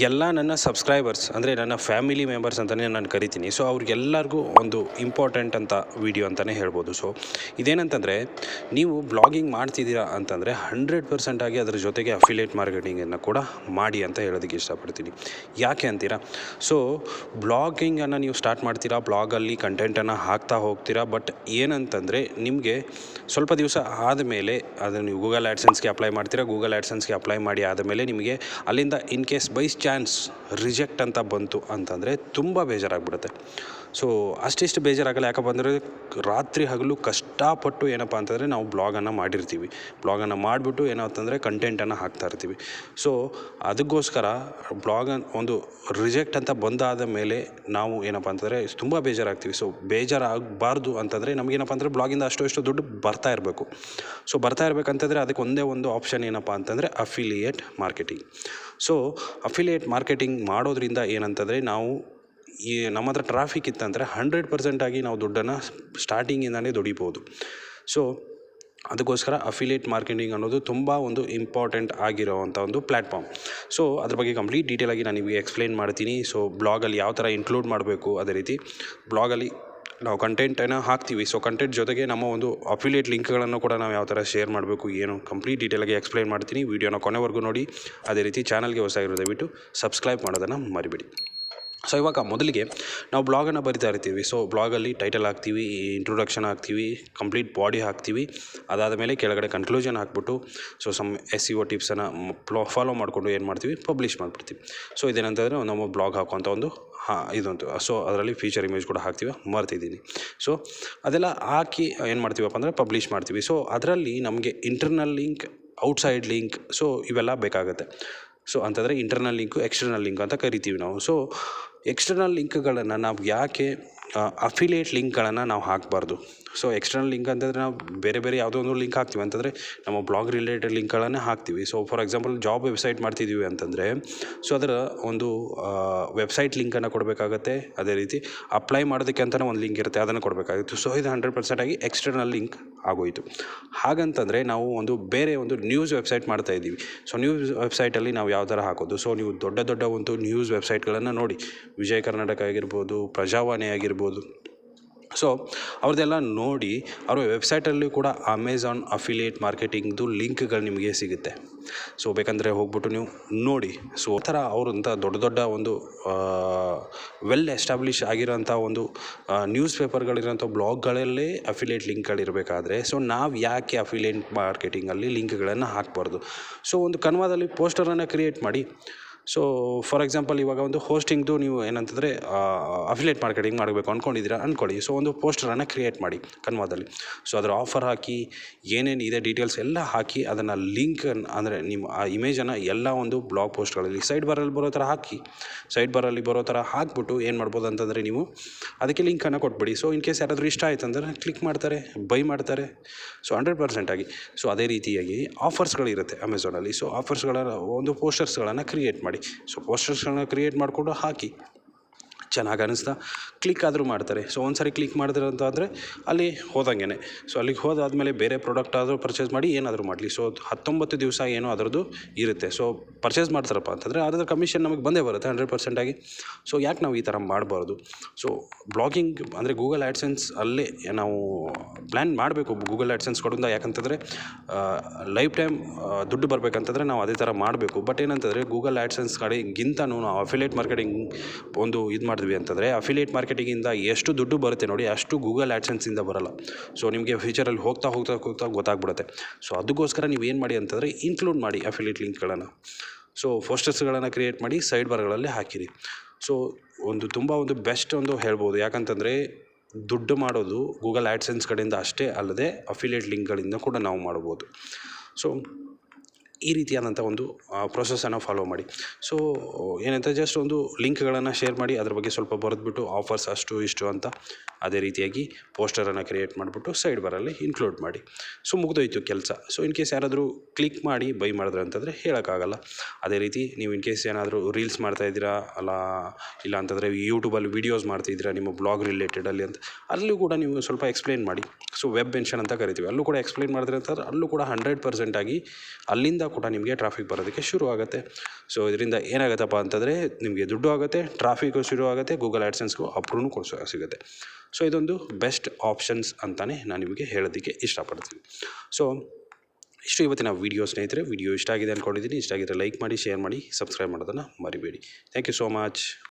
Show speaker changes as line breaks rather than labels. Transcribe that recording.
ಎಲ್ಲ ನನ್ನ ಸಬ್ಸ್ಕ್ರೈಬರ್ಸ್ ಅಂದರೆ ನನ್ನ ಫ್ಯಾಮಿಲಿ ಮೆಂಬರ್ಸ್ ಅಂತಲೇ ನಾನು ಕರಿತೀನಿ. ಸೊ ಅವ್ರಿಗೆಲ್ಲರಿಗೂ ಒಂದು ಇಂಪಾರ್ಟೆಂಟ್ ಅಂತ ವೀಡಿಯೋ ಅಂತಲೇ ಹೇಳ್ಬೋದು. ಸೊ ಇದೇನಂತಂದರೆ, ನೀವು ಬ್ಲಾಗಿಂಗ್ ಮಾಡ್ತಿದ್ದೀರಾ ಅಂತಂದರೆ 100% ಆಗಿ ಅದ್ರ ಜೊತೆಗೆ ಅಫಿಲಿಯೇಟ್ ಮಾರ್ಕೆಟಿಂಗನ್ನು ಕೂಡ ಮಾಡಿ ಅಂತ ಹೇಳೋದಕ್ಕೆ ಇಷ್ಟಪಡ್ತೀನಿ. ಯಾಕೆ ಅಂತೀರಾ? ಸೊ ಬ್ಲಾಗಿಂಗನ್ನು ನೀವು ಸ್ಟಾರ್ಟ್ ಮಾಡ್ತೀರಾ, ಬ್ಲಾಗಲ್ಲಿ ಕಂಟೆಂಟನ್ನು ಹಾಕ್ತಾ ಹೋಗ್ತೀರಾ. ಬಟ್ ಏನಂತಂದರೆ, ನಿಮಗೆ ಸ್ವಲ್ಪ ದಿವಸ ಆದಮೇಲೆ ಅದನ್ನು ನೀವು ಗೂಗಲ್ ಆ್ಯಡ್ಸೆನ್ಸ್ಗೆ ಅಪ್ಲೈ ಮಾಡ್ತೀರಾ. ಗೂಗಲ್ ಆ್ಯಡ್ಸೆನ್ಸ್ಗೆ ಅಪ್ಲೈ ಮಾಡಿ ಆದಮೇಲೆ ನಿಮಗೆ ಅಲ್ಲಿಂದ in case by chance reject ಅಂತ ಬಂತು ಅಂತಂದರೆ ತುಂಬ ಬೇಜಾರಾಗ್ಬಿಡುತ್ತೆ. ಸೊ ಅಷ್ಟಿಷ್ಟು ಬೇಜಾರಾಗಲ್ಲ. ಯಾಕಪ್ಪ ಅಂದರೆ, ರಾತ್ರಿ ಹಗಲು ಕಷ್ಟಪಟ್ಟು ಏನಪ್ಪ ಅಂತಂದರೆ ನಾವು ಬ್ಲಾಗನ್ನು ಮಾಡಿರ್ತೀವಿ. ಬ್ಲಾಗನ್ನು ಮಾಡಿಬಿಟ್ಟು ಏನಂತಂದರೆ ಕಂಟೆಂಟನ್ನು ಹಾಕ್ತಾ ಇರ್ತೀವಿ. ಸೊ ಅದಕ್ಕೋಸ್ಕರ ಒಂದು ರಿಜೆಕ್ಟ್ ಅಂತ ಬಂದಾದ ಮೇಲೆ ನಾವು ಏನಪ್ಪ ಅಂತಂದರೆ ತುಂಬ ಬೇಜಾರಾಗ್ತೀವಿ. ಸೊ ಬೇಜಾರಾಗಬಾರ್ದು ಅಂತಂದರೆ ನಮಗೇನಪ್ಪ ಅಂದರೆ ಬ್ಲಾಗಿಂದ ಅಷ್ಟು ದುಡ್ಡು ಬರ್ತಾ ಇರಬೇಕು. ಸೊ ಬರ್ತಾ ಇರಬೇಕಂತಂದರೆ ಅದಕ್ಕೆ ಒಂದೇ ಒಂದು ಆಪ್ಷನ್ ಏನಪ್ಪ ಅಂತಂದರೆ affiliate marketing. So affiliate marketing ಮಾಡೋದ್ರಿಂದ ಏನಂತಂದರೆ, ನಾವು ನಮ್ಮ ಹತ್ರ ಟ್ರಾಫಿಕ್ ಇತ್ತಂದರೆ 100% ಆಗಿ ನಾವು ದುಡ್ಡನ್ನು ಸ್ಟಾರ್ಟಿಂಗಿಂದಲೇ ದುಡಿಬೋದು. ಸೊ ಅದಕ್ಕೋಸ್ಕರ ಅಫಿಲಿಯೇಟ್ ಮಾರ್ಕೆಟಿಂಗ್ ಅನ್ನೋದು ತುಂಬ ಒಂದು ಇಂಪಾರ್ಟೆಂಟ್ ಆಗಿರೋವಂಥ ಒಂದು ಪ್ಲ್ಯಾಟ್ಫಾರ್ಮ್. ಸೊ ಅದ್ರ ಬಗ್ಗೆ ಕಂಪ್ಲೀಟ್ ಡೀಟೇಲಾಗಿ ನಾನು ನಿಮಗೆ ಎಕ್ಸ್ಪ್ಲೈನ್ ಮಾಡ್ತೀನಿ. ಸೊ ಬ್ಲಾಗಲ್ಲಿ ಯಾವ ಥರ ಇನ್ಕ್ಲೂಡ್ ಮಾಡಬೇಕು, ಅದೇ ರೀತಿ ಬ್ಲಾಗಲ್ಲಿ ನಾವು ಕಂಟೆಂಟನ್ನು ಹಾಕ್ತೀವಿ. ಸೊ ಕಂಟೆಂಟ್ ಜೊತೆಗೆ ನಮ್ಮ ಒಂದು ಅಫಿಲಿಯೇಟ್ ಲಿಂಕ್ಗಳನ್ನು ಕೂಡ ನಾವು ಯಾವ ಥರ ಶೇರ್ ಮಾಡಬೇಕು, ಏನು ಕಂಪ್ಲೀಟ್ ಡೀಟೇಲಾಗಿ ಎಕ್ಸ್ಪ್ಲೈನ್ ಮಾಡ್ತೀನಿ. ವೀಡಿಯೋನ ಕೊನೆವರೆಗೂ ನೋಡಿ. ಅದೇ ರೀತಿ ಚಾನಲ್ಗೆ ಹೊಸದಾಗಿರೋ ದಯವಿಟ್ಟು ಸಬ್ಸ್ಕ್ರೈಬ್ ಮಾಡೋದನ್ನು ಮರಿಬೇಡಿ. ಸೊ ಇವಾಗ ಮೊದಲಿಗೆ ನಾವು ಬ್ಲಾಗನ್ನು ಬರಿತಾ ಇರ್ತೀವಿ. ಸೊ ಬ್ಲಾಗಲ್ಲಿ ಟೈಟಲ್ ಹಾಕ್ತೀವಿ, ಇಂಟ್ರೊಡಕ್ಷನ್ ಹಾಕ್ತೀವಿ, ಕಂಪ್ಲೀಟ್ ಬಾಡಿ ಹಾಕ್ತೀವಿ. ಅದಾದ ಮೇಲೆ ಕೆಳಗಡೆ ಕನ್ಕ್ಲೂಷನ್ ಹಾಕ್ಬಿಟ್ಟು ಸಮ್ SEO ಟಿಪ್ಸನ್ನು ಫಾಲೋ ಮಾಡಿಕೊಂಡು ಏನು ಮಾಡ್ತೀವಿ, ಪಬ್ಲಿಷ್ ಮಾಡಿಬಿಡ್ತೀವಿ. ಸೊ ಇದೇನಂತಂದರೆ ನಮ್ಮ ಬ್ಲಾಗ್ ಹಾಕುವಂಥ ಒಂದು ಇದಂತು. ಸೊ ಅದರಲ್ಲಿ ಫೀಚರ್ ಇಮೇಜ್ ಕೂಡ ಹಾಕ್ತೀವಿ, ಮರ್ತಿದ್ದೀನಿ. ಸೊ ಅದೆಲ್ಲ ಹಾಕಿ ಏನು ಮಾಡ್ತೀವಪ್ಪ ಅಂದರೆ ಪಬ್ಲಿಷ್ ಮಾಡ್ತೀವಿ. ಸೊ ಅದರಲ್ಲಿ ನಮಗೆ internal link, outside link, so ಇವೆಲ್ಲ ಬೇಕಾಗುತ್ತೆ. ಸೊ ಅಂತಂದರೆ ಇಂಟರ್ನಲ್ ಲಿಂಕು, ಎಕ್ಸ್ಟರ್ನಲ್ ಲಿಂಕ್ ಅಂತ ಕರಿತೀವಿ ನಾವು. ಸೊ ಎಕ್ಸ್ಟರ್ನಲ್ ಲಿಂಕ್ಗಳನ್ನು ನಾವು ಯಾಕೆ ಅಫಿಲಿಯೇಟ್ ಲಿಂಕ್ಗಳನ್ನು ನಾವು ಹಾಕಬಾರ್ದು? ಸೊ ಎಕ್ಸ್ಟರ್ನಲ್ ಲಿಂಕ್ ಅಂತಂದರೆ ನಾವು ಬೇರೆ ಯಾವುದೋ ಒಂದು ಲಿಂಕ್ ಹಾಕ್ತೀವಿ ಅಂತಂದರೆ ನಮ್ಮ ಬ್ಲಾಗ್ ರಿಲೇಟೆಡ್ ಲಿಂಕ್ಗಳನ್ನೇ ಹಾಕ್ತೀವಿ. So for example job website ಮಾಡ್ತಿದ್ದೀವಿ ಅಂತಂದರೆ, ಸೊ ಅದರ ಒಂದು ವೆಬ್ಸೈಟ್ ಲಿಂಕನ್ನು ಕೊಡಬೇಕಾಗತ್ತೆ. ಅದೇ ರೀತಿ ಅಪ್ಲೈ ಮಾಡೋದಕ್ಕೆ ಅಂತಲೇ ಒಂದು ಲಿಂಕ್ ಇರುತ್ತೆ, ಅದನ್ನು ಕೊಡಬೇಕಾಗಿತ್ತು. ಸೊ ಇದು 100% ಆಗಿ ಎಕ್ಸ್ಟರ್ನಲ್ ಲಿಂಕ್ ಆಗೋಯಿತು. ಹಾಗಂತಂದರೆ ನಾವು ಬೇರೆ ಒಂದು ನ್ಯೂಸ್ ವೆಬ್ಸೈಟ್ ಮಾಡ್ತಾಯಿದ್ದೀವಿ. ಸೊ ನ್ಯೂಸ್ ವೆಬ್ಸೈಟಲ್ಲಿ ನಾವು ಯಾವ ಥರ ಹಾಕೋದು? ಸೊ ನೀವು ದೊಡ್ಡ ಒಂದು ನ್ಯೂಸ್ ವೆಬ್ಸೈಟ್ಗಳನ್ನು ನೋಡಿ, ವಿಜಯ ಕರ್ನಾಟಕ ಆಗಿರ್ಬೋದು, ಪ್ರಜಾವಾಣಿ ಆಗಿರ್ಬೋದು. ಸೊ ಅವ್ರದ್ದೆಲ್ಲ ನೋಡಿ, ಅವ್ರ ವೆಬ್ಸೈಟಲ್ಲಿ ಕೂಡ ಅಮೆಝಾನ್ ಅಫಿಲಿಯೇಟ್ ಮಾರ್ಕೆಟಿಂಗ್ದು ಲಿಂಕ್ಗಳು ನಿಮಗೆ ಸಿಗುತ್ತೆ. ಸೊ ಬೇಕಂದರೆ ಹೋಗ್ಬಿಟ್ಟು ನೀವು ನೋಡಿ. ಸೊ ಆ ಥರ ಅವರಂಥ ದೊಡ್ಡ ಒಂದು ವೆಲ್ ಎಸ್ಟಾಬ್ಲಿಷ್ ಆಗಿರೋಂಥ ಒಂದು ನ್ಯೂಸ್ ಪೇಪರ್ಗಳಿರೋಂಥ ಬ್ಲಾಗ್ಗಳಲ್ಲೇ ಅಫಿಲಿಯೇಟ್ ಲಿಂಕ್ಗಳಿರಬೇಕಾದ್ರೆ, ಸೊ ನಾವು ಯಾಕೆ ಅಫಿಲಿಯೇಟ್ ಮಾರ್ಕೆಟಿಂಗಲ್ಲಿ ಲಿಂಕ್ಗಳನ್ನು ಹಾಕಬಾರ್ದು? ಸೊ ಒಂದು ಕನ್ವಾದಲ್ಲಿ ಪೋಸ್ಟರನ್ನು ಕ್ರಿಯೇಟ್ ಮಾಡಿ. ಸೊ ಫಾರ್ ಎಕ್ಸಾಂಪಲ್ ಇವಾಗ ಒಂದು ಹೋಸ್ಟಿಂಗ್ದು ನೀವು ಏನಂತಂದರೆ ಅಫಿಲಿಯೇಟ್ ಮಾರ್ಕೆಟಿಂಗ್ ಮಾಡಬೇಕು ಅಂದ್ಕೊಳ್ಳಿ. ಸೊ ಒಂದು ಪೋಸ್ಟರನ್ನು ಕ್ರಿಯೇಟ್ ಮಾಡಿ ಕನ್ವಾದಲ್ಲಿ. ಸೊ ಅದರ ಆಫರ್ ಹಾಕಿ, ಏನೇನು ಇದೆ ಡೀಟೇಲ್ಸ್ ಎಲ್ಲ ಹಾಕಿ, ಅದನ್ನು ಲಿಂಕ್ ಅಂದರೆ ನಿಮ್ಮ ಆ ಇಮೇಜನ್ನು ಎಲ್ಲ ಒಂದು ಬ್ಲಾಗ್ ಪೋಸ್ಟ್ಗಳಲ್ಲಿ ಸೈಡ್ ಬಾರಲ್ಲಿ ಬರೋ ಥರ ಹಾಕಿ. ಸೈಡ್ ಬಾರಲ್ಲಿ ಬರೋ ಥರ ಹಾಕ್ಬಿಟ್ಟು ಏನು ಮಾಡ್ಬೋದು ಅಂತಂದರೆ, ನೀವು ಅದಕ್ಕೆ ಲಿಂಕನ್ನು ಕೊಟ್ಬಿಡಿ. ಸೊ ಇನ್ ಕೇಸ್ ಯಾರಾದರೂ ಇಷ್ಟ ಆಯ್ತು ಅಂದರೆ ಕ್ಲಿಕ್ ಮಾಡ್ತಾರೆ, ಬೈ ಮಾಡ್ತಾರೆ. ಸೊ 100% ಆಗಿ. ಸೊ ಅದೇ ರೀತಿಯಾಗಿ ಆಫರ್ಸ್ಗಳಿರುತ್ತೆ ಅಮೆಝಾನಲ್ಲಿ. ಸೊ ಆಫರ್ಸ್ಗಳ ಒಂದು ಪೋಸ್ಟರ್ಸ್ಗಳನ್ನು ಕ್ರಿಯೇಟ್ ಮಾಡಿ. ಸೊ ಪೋಸ್ಟರ್ಸ್ಗಳನ್ನ ಕ್ರಿಯೇಟ್ ಮಾಡಿಕೊಂಡು ಹಾಕಿ. ಚೆನ್ನಾಗಿ ಅನ್ನಿಸ್ತಾ ಕ್ಲಿಕ್ ಆದರೂ ಮಾಡ್ತಾರೆ. ಸೊ ಒಂದು ಸಾರಿ ಕ್ಲಿಕ್ ಮಾಡಿದ್ರೆ ಅಂತಂದರೆ ಅಲ್ಲಿ ಹೋದಂಗೆ. ಸೊ ಅಲ್ಲಿಗೆ ಹೋದಾದಮೇಲೆ ಬೇರೆ ಪ್ರಾಡಕ್ಟ್ ಆದರೂ ಪರ್ಚೇಸ್ ಮಾಡಿ, ಏನಾದರೂ ಮಾಡಲಿ. ಸೊ 19 ದಿವಸ ಏನೋ ಅದರದ್ದು ಇರುತ್ತೆ. ಸೊ ಪರ್ಚೇಸ್ ಮಾಡ್ತಾರಪ್ಪ ಅಂತಂದರೆ ಅದರ ಕಮಿಷನ್ ನಮಗೆ ಬಂದೇ ಬರುತ್ತೆ 100% ಆಗಿ. ಸೊ ಯಾಕೆ ನಾವು ಈ ಥರ ಮಾಡಬಾರ್ದು? ಸೊ ಬ್ಲಾಗಿಂಗ್ ಅಂದರೆ ಗೂಗಲ್ ಆ್ಯಡ್ಸೆನ್ಸ್ ಅಲ್ಲೇ ನಾವು ಪ್ಲ್ಯಾನ್ ಮಾಡಬೇಕು. ಗೂಗಲ್ ಆ್ಯಡ್ಸೆನ್ಸ್ ಕೊಡೋದು ಯಾಕಂತಂದರೆ ಲೈಫ್ ಟೈಮ್ ದುಡ್ಡು ಬರಬೇಕಂತಂದರೆ ನಾವು ಅದೇ ಥರ ಮಾಡಬೇಕು. ಬಟ್ ಏನಂತಂದರೆ ಗೂಗಲ್ ಆ್ಯಡ್ಸೆನ್ಸ್ ಕಡೆಗಿಂತನೂ ನಾವು ಅಫಿಲಿಯೇಟ್ ಮಾರ್ಕೆಟಿಂಗ್ ಒಂದು ಇದು ಮಾಡಿದ್ವಿ ಅಂತಂದರೆ, ಅಫಿಲಿಯೇಟ್ ಮಾರ್ಕೆಟಿಂಗಿಂದ ಎಷ್ಟು ದುಡ್ಡು ಬರುತ್ತೆ ನೋಡಿ, ಅಷ್ಟು ಗೂಗಲ್ ಆ್ಯಡ್ಸೆನ್ಸಿಂದ ಬರೋಲ್ಲ. ಸೊ ನಿಮಗೆ ಫ್ಯೂಚರಲ್ಲಿ ಹೋಗ್ತಾ ಗೊತ್ತಾಗ್ಬಿಡುತ್ತೆ. ಸೊ ಅದಕ್ಕೋಸ್ಕರ ನೀವು ಏನು ಮಾಡಿ ಅಂತಂದರೆ, ಇನ್ಕ್ಲೂಡ್ ಮಾಡಿ ಅಫಿಲಿಯೇಟ್ ಲಿಂಕ್ಗಳನ್ನು. ಸೊ ಪೋಸ್ಟರ್ಸ್ಗಳನ್ನು ಕ್ರಿಯೇಟ್ ಮಾಡಿ ಸೈಡ್ ಬಾರ್ಗಳಲ್ಲಿ ಹಾಕಿರಿ. ಸೊ ತುಂಬ ಬೆಸ್ಟ್ ಒಂದು ಹೇಳ್ಬೋದು. ಯಾಕಂತಂದರೆ ದುಡ್ಡು ಮಾಡೋದು ಗೂಗಲ್ ಆ್ಯಡ್ಸೆನ್ಸ್ ಕಡೆಯಿಂದ ಅಷ್ಟೇ ಅಲ್ಲದೆ ಅಫಿಲಿಯೇಟ್ ಲಿಂಕ್ಗಳಿಂದ ಕೂಡ ನಾವು ಮಾಡ್ಬೋದು. ಸೊ ಈ ರೀತಿಯಾದಂಥ ಒಂದು ಪ್ರೊಸೆಸನ್ನು ಫಾಲೋ ಮಾಡಿ. ಸೊ ಏನಂತ ಜಸ್ಟ್ ಒಂದು ಲಿಂಕ್ಗಳನ್ನು ಶೇರ್ ಮಾಡಿ, ಅದ್ರ ಬಗ್ಗೆ ಸ್ವಲ್ಪ ಬರೆದ್ಬಿಟ್ಟು ಆಫರ್ಸ್ ಅಷ್ಟು ಇಷ್ಟು ಅಂತ ಅದೇ ರೀತಿಯಾಗಿ ಪೋಸ್ಟರನ್ನು ಕ್ರಿಯೇಟ್ ಮಾಡಿಬಿಟ್ಟು ಸೈಡ್ ಬಾರಲ್ಲಿ ಇನ್ಕ್ಲೂಡ್ ಮಾಡಿ. ಸೊ ಮುಗಿದೋಯ್ತು ಕೆಲಸ. ಸೊ ಇನ್ ಕೇಸ್ ಯಾರಾದರೂ ಕ್ಲಿಕ್ ಮಾಡಿ ಬೈ ಮಾಡಿದ್ರೆ ಅಂತಂದರೆ ಹೇಳೋಕ್ಕಾಗಲ್ಲ. ಅದೇ ರೀತಿ ನೀವು ಇನ್ ಕೇಸ್ ಏನಾದರೂ ರೀಲ್ಸ್ ಮಾಡ್ತಾಯಿದ್ದೀರಾ ಇಲ್ಲ ಅಂತಂದರೆ ಯೂಟ್ಯೂಬಲ್ಲಿ ವೀಡಿಯೋಸ್ ಮಾಡ್ತಿದ್ದೀರಾ ನಿಮ್ಮ ಬ್ಲಾಗ್ ರಿಲೇಟೆಡಲ್ಲಿ ಅಂತ, ಅಲ್ಲೂ ಕೂಡ ನೀವು ಸ್ವಲ್ಪ ಎಕ್ಸ್ಪ್ಲೇನ್ ಮಾಡಿ. ಸೊ ವೆಬ್ ಮೆನ್ಷನ್ ಅಂತ ಕರಿತೀವಿ, ಅಲ್ಲೂ ಕೂಡ ಎಕ್ಸ್ಪ್ಲೇನ್ ಮಾಡಿದ್ರೆ ಅಂತಂದ್ರೆ ಅಲ್ಲೂ ಕೂಡ 100% ಆಗಿ ಅಲ್ಲಿಂದ ಕೂಡ ನಿಮಗೆ ಟ್ರಾಫಿಕ್ ಬರೋದಕ್ಕೆ ಶುರು ಆಗುತ್ತೆ. ಸೊ ಇದರಿಂದ ಏನಾಗುತ್ತಪ್ಪ ಅಂತಂದರೆ ನಿಮಗೆ ದುಡ್ಡು ಆಗುತ್ತೆ, ಟ್ರಾಫಿಕ್ಕು ಶುರು ಆಗುತ್ತೆ, ಗೂಗಲ್ ಆ್ಯಡ್ಸೆನ್ಸ್ಗೂ ಅಪ್ರೂವ್ನು ಕೂಡ ಸಿಗುತ್ತೆ. ಸೊ ಇದೊಂದು ಬೆಸ್ಟ್ ಆಪ್ಷನ್ಸ್ ಅಂತಲೇ ನಾನು ನಿಮಗೆ ಹೇಳೋದಕ್ಕೆ ಇಷ್ಟಪಡ್ತೀನಿ. ಸೊ ಇಷ್ಟು ಇವತ್ತಿನ ವೀಡಿಯೋ ಸ್ನೇಹಿತರೆ. ವಿಡಿಯೋ ಇಷ್ಟ ಆಗಿದೆ ಅಂದ್ಕೊಂಡಿದ್ದೀನಿ. ಇಷ್ಟ ಆಗಿದ್ರೆ ಲೈಕ್ ಮಾಡಿ, ಶೇರ್ ಮಾಡಿ, ಸಬ್ಸ್ಕ್ರೈಬ್ ಮಾಡೋದನ್ನು ಮರಿಬೇಡಿ. Thank you so much.